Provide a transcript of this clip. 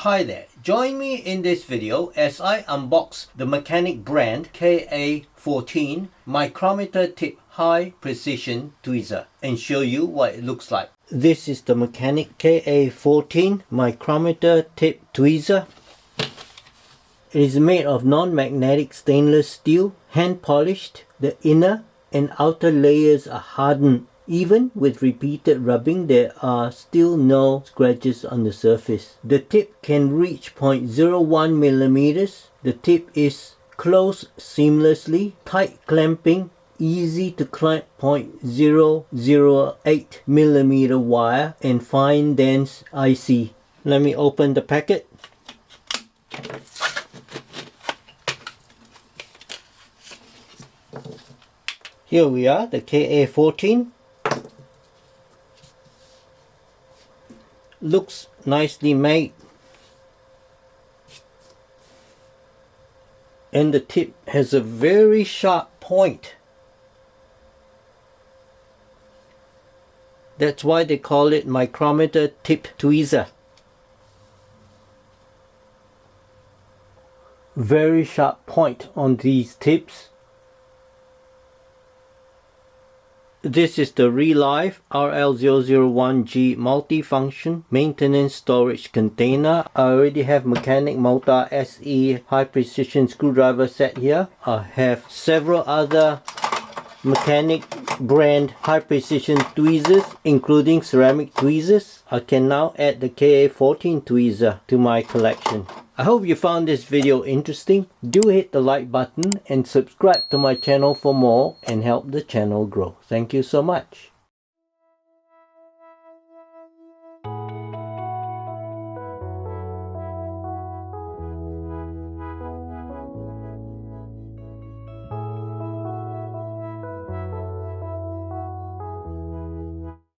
Hi there, join me in this video as I unbox the Mechanic brand KA-14 micrometer-tip high precision tweezer and show you what it looks like. This is the Mechanic KA-14 micrometer-tip tweezer. It is made of non-magnetic stainless steel, hand polished. The inner and outer layers are hardened. Even with repeated rubbing, there are still no scratches on the surface. The tip can reach 0.01 millimeters. The tip is closed seamlessly, tight clamping, easy to clamp 0.008 millimeter wire and fine dense IC. Let me open the packet. Here we are, the KA-14. Looks nicely made, and the tip has a very sharp point. That's why they call it micrometer tip tweezer. Very sharp point on these tips. This is the RELIFE RL-001G multi-function maintenance storage container. I already have Mechanic Motor SE high precision screwdriver set here. I have several other Mechanic brand high precision tweezers, including ceramic tweezers. I can now add the KA-14 tweezer to my collection. I hope you found this video interesting. Do hit the like button and subscribe to my channel for more and help the channel grow. Thank you so much.